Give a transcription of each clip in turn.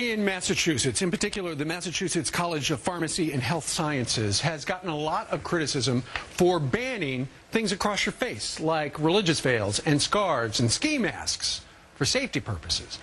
In Massachusetts, in particular, the Massachusetts College of Pharmacy and Health Sciences has gotten a lot of criticism for banning things across your face, like religious veils and scarves and ski masks for safety purposes.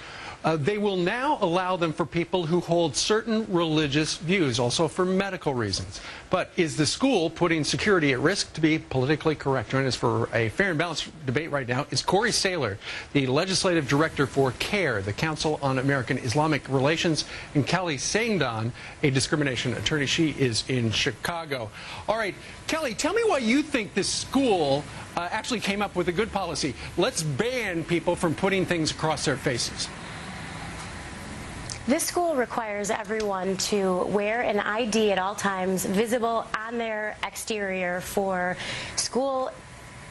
They will now allow them for people who hold certain religious views, also for medical reasons. But is the school putting security at risk? To be politically correct, joining us for a fair and balanced debate right now is Corey Saylor, the legislative director for CARE, the Council on American Islamic Relations, and Kelly Saindon, a discrimination attorney. She is in Chicago. All right, Kelly, tell me why you think this school actually came up with a good policy. Let's ban people from putting things across their faces. This school requires everyone to wear an ID at all times, visible on their exterior for school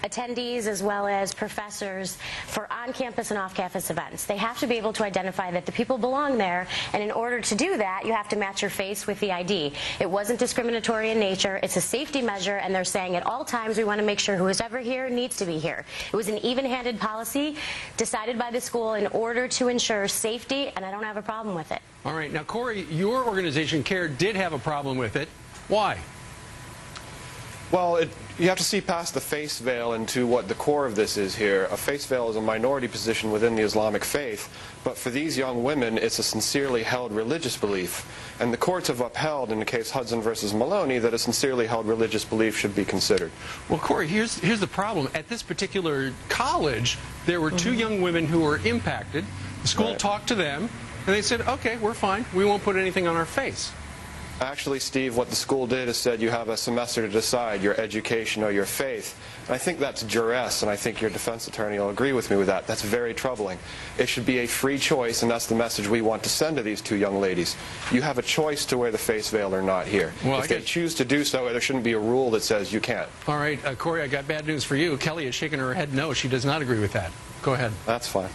attendees as well as professors for on-campus and off-campus events. They have to be able to identify that the people belong there, and in order to do that, you have to match your face with the ID. It wasn't discriminatory in nature. It's a safety measure, and they're saying at all times we want to make sure who is ever here needs to be here. It was an even-handed policy decided by the school in order to ensure safety, and I don't have a problem with it. All right. Now, Corey, your organization, CARE, did have a problem with it. Why? Well, you have to see past the face veil into what the core of this is here. A face veil is a minority position within the Islamic faith, but for these young women, it's a sincerely held religious belief. And the courts have upheld, in the case Hudson versus Maloney, that a sincerely held religious belief should be considered. Well, Corey, here's the problem. At this particular college, there were two young women who were impacted. The school talked to them, and they said, okay, we're fine. We won't put anything on our face. Actually, Steve, what the school did is said you have a semester to decide your education or your faith. And I think that's duress, and I think your defense attorney will agree with me with that. That's very troubling. It should be a free choice, and that's the message we want to send to these two young ladies. You have a choice to wear the face veil or not here. Well, if they choose to do so, there shouldn't be a rule that says you can't. All right, Corey, I got bad news for you. Kelly is shaking her head no. She does not agree with that. Go ahead. That's fine.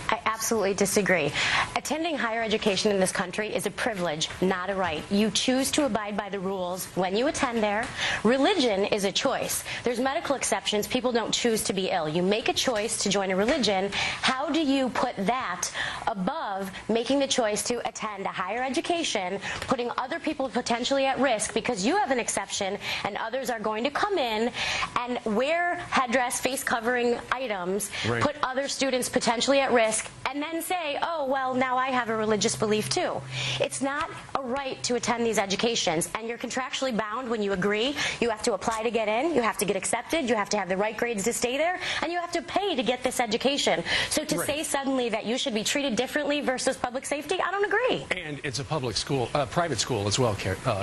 I absolutely disagree. Attending higher education in this country is a privilege, not a right. You choose to abide by the rules when you attend there. Religion is a choice. There's medical exceptions. People don't choose to be ill. You make a choice to join a religion. How do you put that above making the choice to attend a higher education, putting other people potentially at risk because you have an exception and others are going to come in and wear headdress, face covering items, put other students potentially at risk, and then say, oh, well, now I have a religious belief too. It's not a right to attend these educations, and you're contractually bound when you agree. You have to apply to get in, you have to get accepted, you have to have the right grades to stay there, and you have to pay to get this education. So to say suddenly that you should be treated differently versus public safety, I don't agree. And it's a public school, private school as well,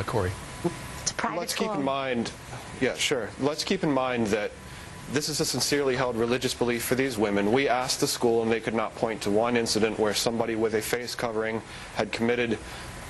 Corey. It's a private school. Let's keep in mind, let's keep in mind that this is a sincerely held religious belief for these women. We asked the school, and they could not point to one incident where somebody with a face covering had committed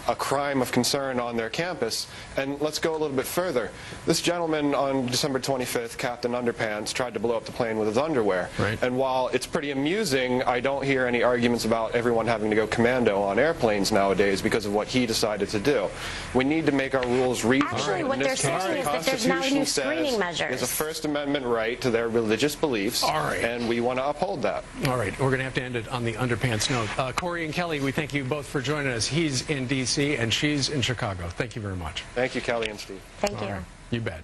a crime of concern on their campus. And let's go a little bit further. This gentleman on December 25th, Captain Underpants, tried to blow up the plane with his underwear. And while it's pretty amusing, I don't hear any arguments about everyone having to go commando on airplanes nowadays because of what he decided to do. We need to make our rules reasonable. Actually, what they're saying is that there's now new screening measures. There's a First Amendment right to their religious beliefs, and we want to uphold that. All right, we're going to have to end it on the underpants note. Corey and Kelly, we thank you both for joining us. He's in D.C. and she's in Chicago. Thank you very much. Thank you, Kelly and Steve. Thank you. You bet.